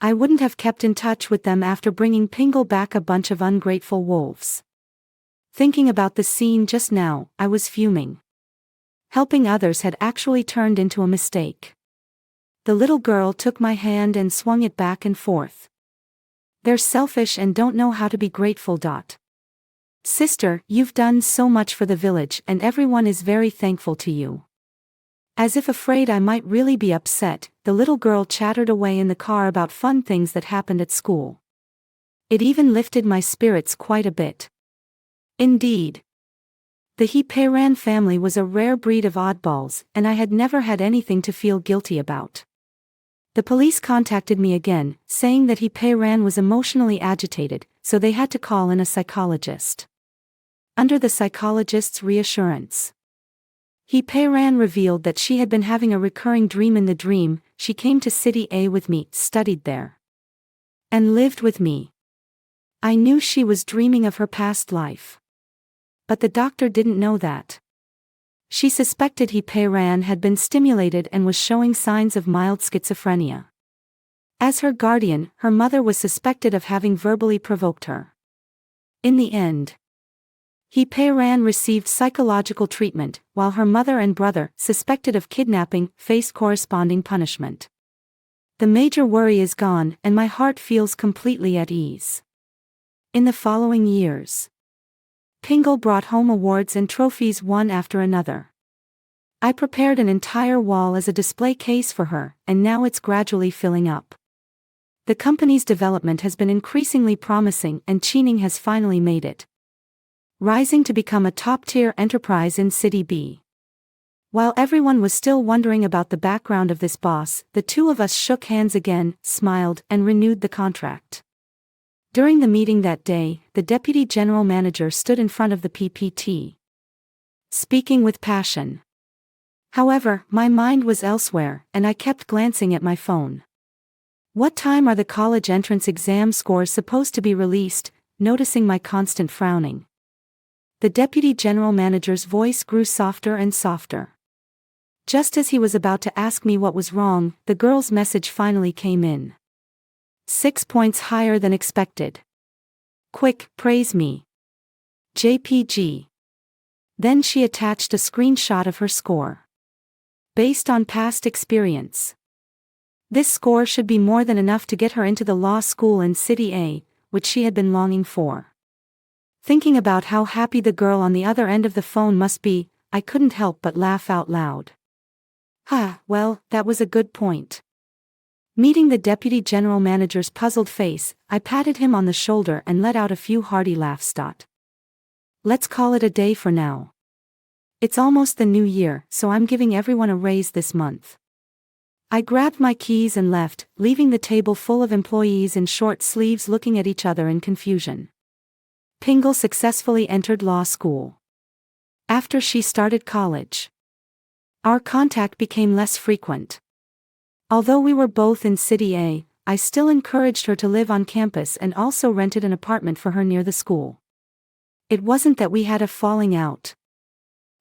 I wouldn't have kept in touch with them after bringing Pingle back a bunch of ungrateful wolves. Thinking about the scene just now, I was fuming. Helping others had actually turned into a mistake. The little girl took my hand and swung it back and forth. They're selfish and don't know how to be grateful. Sister, you've done so much for the village and everyone is very thankful to you. As if afraid I might really be upset, the little girl chattered away in the car about fun things that happened at school. It even lifted my spirits quite a bit. Indeed. The Heroine family was a rare breed of oddballs, and I had never had anything to feel guilty about. The police contacted me again, saying that Heroine was emotionally agitated, so they had to call in a psychologist. Under the psychologist's reassurance, Heroine revealed that she had been having a recurring dream. In the dream, she came to City A with me, studied there, and lived with me. I knew she was dreaming of her past life. But the doctor didn't know that. She suspected Heroine had been stimulated and was showing signs of mild schizophrenia. As her guardian, her mother was suspected of having verbally provoked her. In the end, Heroine received psychological treatment, while her mother and brother, suspected of kidnapping, faced corresponding punishment. The major worry is gone, and my heart feels completely at ease. In the following years, Pingle brought home awards and trophies one after another. I prepared an entire wall as a display case for her, and now it's gradually filling up. The company's development has been increasingly promising and Cheaning has finally made it, rising to become a top-tier enterprise in City B. While everyone was still wondering about the background of this boss, the two of us shook hands again, smiled, and renewed the contract. During the meeting that day, the deputy general manager stood in front of the PPT, speaking with passion. However, my mind was elsewhere, and I kept glancing at my phone. What time are the college entrance exam scores supposed to be released? Noticing my constant frowning, the deputy general manager's voice grew softer and softer. Just as he was about to ask me what was wrong, the girl's message finally came in. 6 points higher than expected. Quick, praise me. JPG. Then she attached a screenshot of her score. Based on past experience, this score should be more than enough to get her into the law school in City A, which she had been longing for. Thinking about how happy the girl on the other end of the phone must be, I couldn't help but laugh out loud. Well, that was a good point. Meeting the deputy general manager's puzzled face, I patted him on the shoulder and let out a few hearty laughs. Let's call it a day for now. It's almost the new year, so I'm giving everyone a raise this month. I grabbed my keys and left, leaving the table full of employees in short sleeves looking at each other in confusion. Pingle successfully entered law school. After she started college, our contact became less frequent. Although we were both in City A, I still encouraged her to live on campus and also rented an apartment for her near the school. It wasn't that we had a falling out,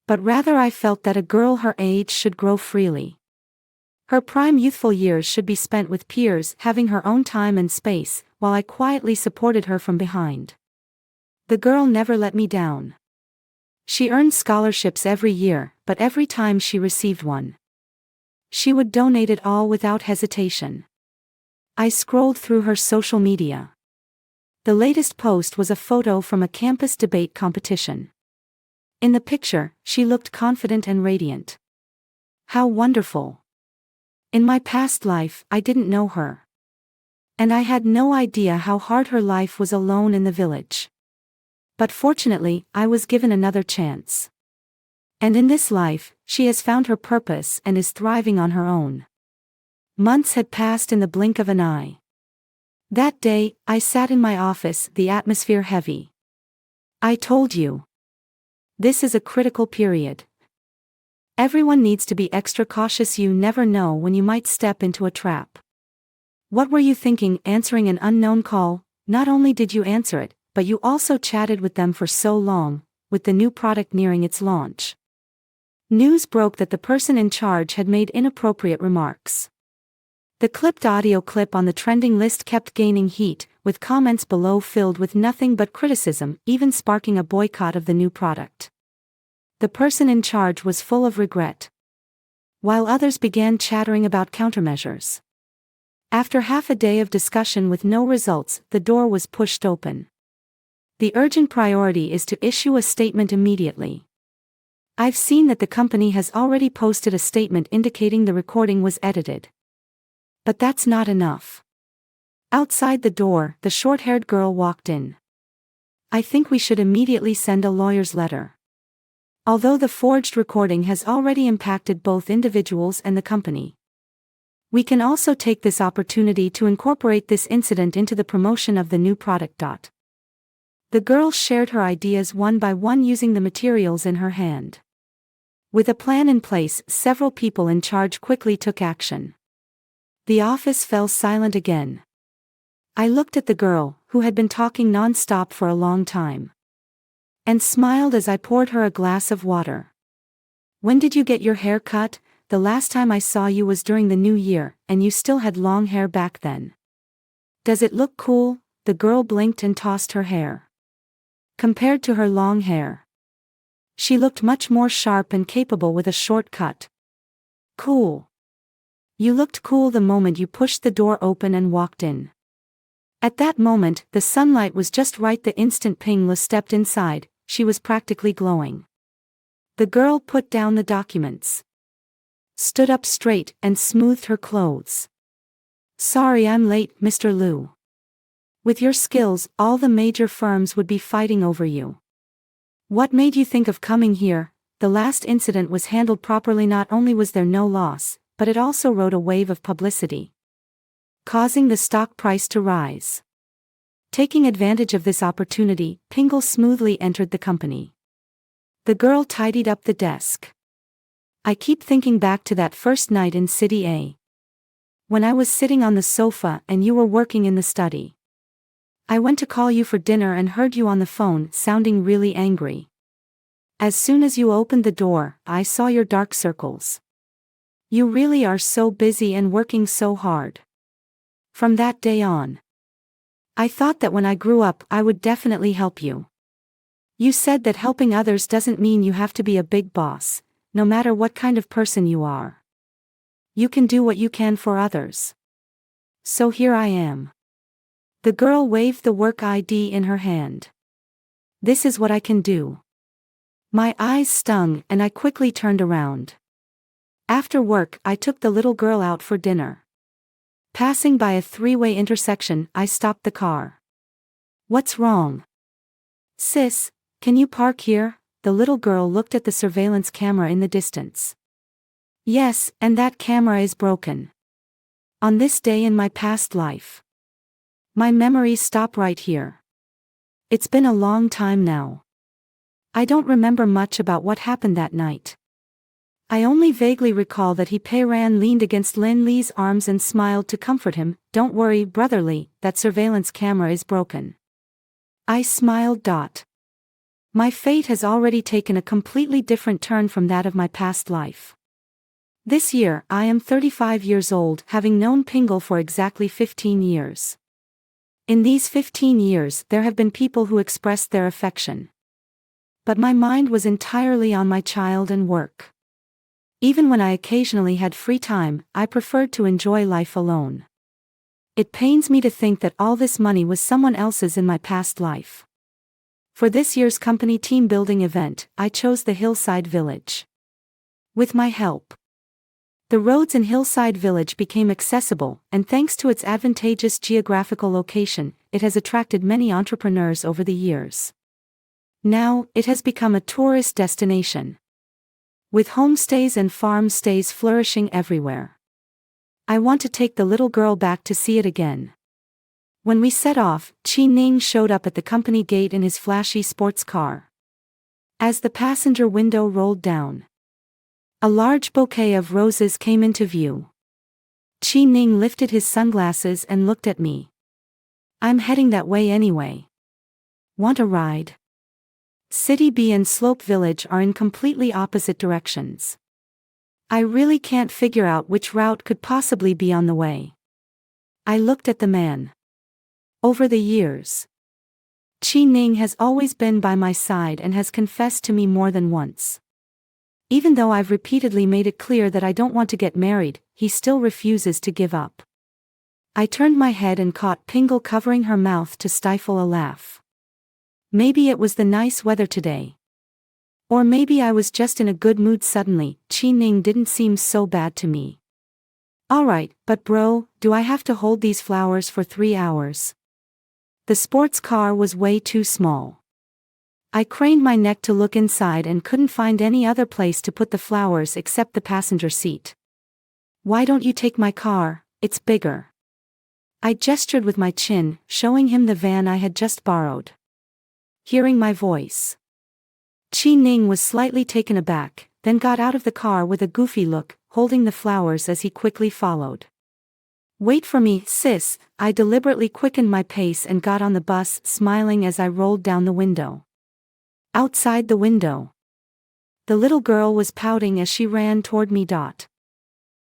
but rather I felt that a girl her age should grow freely. Her prime youthful years should be spent with peers, having her own time and space, while I quietly supported her from behind. The girl never let me down. She earned scholarships every year, but every time she received one, she would donate it all without hesitation. I scrolled through her social media. The latest post was a photo from a campus debate competition. In the picture, she looked confident and radiant. How wonderful! In my past life, I didn't know her, and I had no idea how hard her life was alone in the village. But fortunately, I was given another chance. And in this life, she has found her purpose and is thriving on her own. Months had passed in the blink of an eye. That day, I sat in my office, the atmosphere heavy. I told you. This is a critical period. Everyone needs to be extra cautious. You never know when you might step into a trap. What were you thinking answering an unknown call? Not only did you answer it, but you also chatted with them for so long. with the new product nearing its launch. News broke that the person in charge had made inappropriate remarks. The clipped audio clip on the trending list kept gaining heat, with comments below filled with nothing but criticism, even sparking a boycott of the new product. The person in charge was full of regret, while others began chattering about countermeasures. After half a day of discussion with no results, the door was pushed open. The urgent priority is to issue a statement immediately. I've seen that the company has already posted a statement indicating the recording was edited. But that's not enough. Outside the door, the short-haired girl walked in. I think we should immediately send a lawyer's letter. Although the forged recording has already impacted both individuals and the company, we can also take this opportunity to incorporate this incident into the promotion of the new product. The girl shared her ideas one by one using the materials in her hand. With a plan in place, several people in charge quickly took action. The office fell silent again. I looked at the girl, who had been talking non-stop for a long time, and smiled as I poured her a glass of water. When did you get your hair cut? The last time I saw you was during the new year, and you still had long hair back then. Does it look cool? The girl blinked and tossed her hair. Compared to her long hair, she looked much more sharp and capable with a short cut. Cool. You looked cool the moment you pushed the door open and walked in. At that moment, the sunlight was just right. The instant Pingla stepped inside, she was practically glowing. The girl put down the documents, stood up straight, and smoothed her clothes. Sorry I'm late, Mr. Liu. With your skills, all the major firms would be fighting over you. What made you think of coming here? The last incident was handled properly. Not only was there no loss, but it also rode a wave of publicity, causing the stock price to rise. Taking advantage of this opportunity, Pingle smoothly entered the company. The girl tidied up the desk. I keep thinking back to that first night in City A, when I was sitting on the sofa and you were working in the study. I went to call you for dinner and heard you on the phone sounding really angry. As soon as you opened the door, I saw your dark circles. You really are so busy and working so hard. From that day on, I thought that when I grew up I would definitely help you. You said that helping others doesn't mean you have to be a big boss, no matter what kind of person you are. You can do what you can for others. So here I am. The girl waved the work ID in her hand. This is what I can do. My eyes stung and I quickly turned around. After work, I took the little girl out for dinner. Passing by a three-way intersection, I stopped the car. What's wrong? Sis, can you park here? The little girl looked at the surveillance camera in the distance. Yes, and that camera is broken. On this day in my past life, my memories stop right here. It's been a long time now. I don't remember much about what happened that night. I only vaguely recall that Peiran leaned against Lin Li's arms and smiled to comfort him. Don't worry, brotherly, that surveillance camera is broken. I smiled. My fate has already taken a completely different turn from that of my past life. This year, I am 35 years old, having known Pingle for exactly 15 years. In these 15 years, there have been people who expressed their affection. But my mind was entirely on my child and work. Even when I occasionally had free time, I preferred to enjoy life alone. It pains me to think that all this money was someone else's in my past life. For this year's company team building event, I chose the Hillside Village. With my help, the roads in Hillside Village became accessible, and thanks to its advantageous geographical location, it has attracted many entrepreneurs over the years. Now, it has become a tourist destination, with homestays and farm stays flourishing everywhere. I want to take the little girl back to see it again. When we set off, Qi Ning showed up at the company gate in his flashy sports car. As the passenger window rolled down, a large bouquet of roses came into view. Qi Ning lifted his sunglasses and looked at me. I'm heading that way anyway. Want a ride? City B and Slope Village are in completely opposite directions. I really can't figure out which route could possibly be on the way. I looked at the man. Over the years, Chi Ning has always been by my side and has confessed to me more than once. Even though I've repeatedly made it clear that I don't want to get married, he still refuses to give up. I turned my head and caught Pingle covering her mouth to stifle a laugh. Maybe it was the nice weather today. Or maybe I was just in a good mood suddenly. Chi Ning didn't seem so bad to me. Alright, but bro, do I have to hold these flowers for 3 hours? The sports car was way too small. I craned my neck to look inside and couldn't find any other place to put the flowers except the passenger seat. Why don't you take my car? It's bigger. I gestured with my chin, showing him the van I had just borrowed. Hearing my voice, Chi Ning was slightly taken aback, then got out of the car with a goofy look, holding the flowers as he quickly followed. Wait for me, sis. I deliberately quickened my pace and got on the bus, smiling as I rolled down the window. Outside the window, the little girl was pouting as she ran toward me.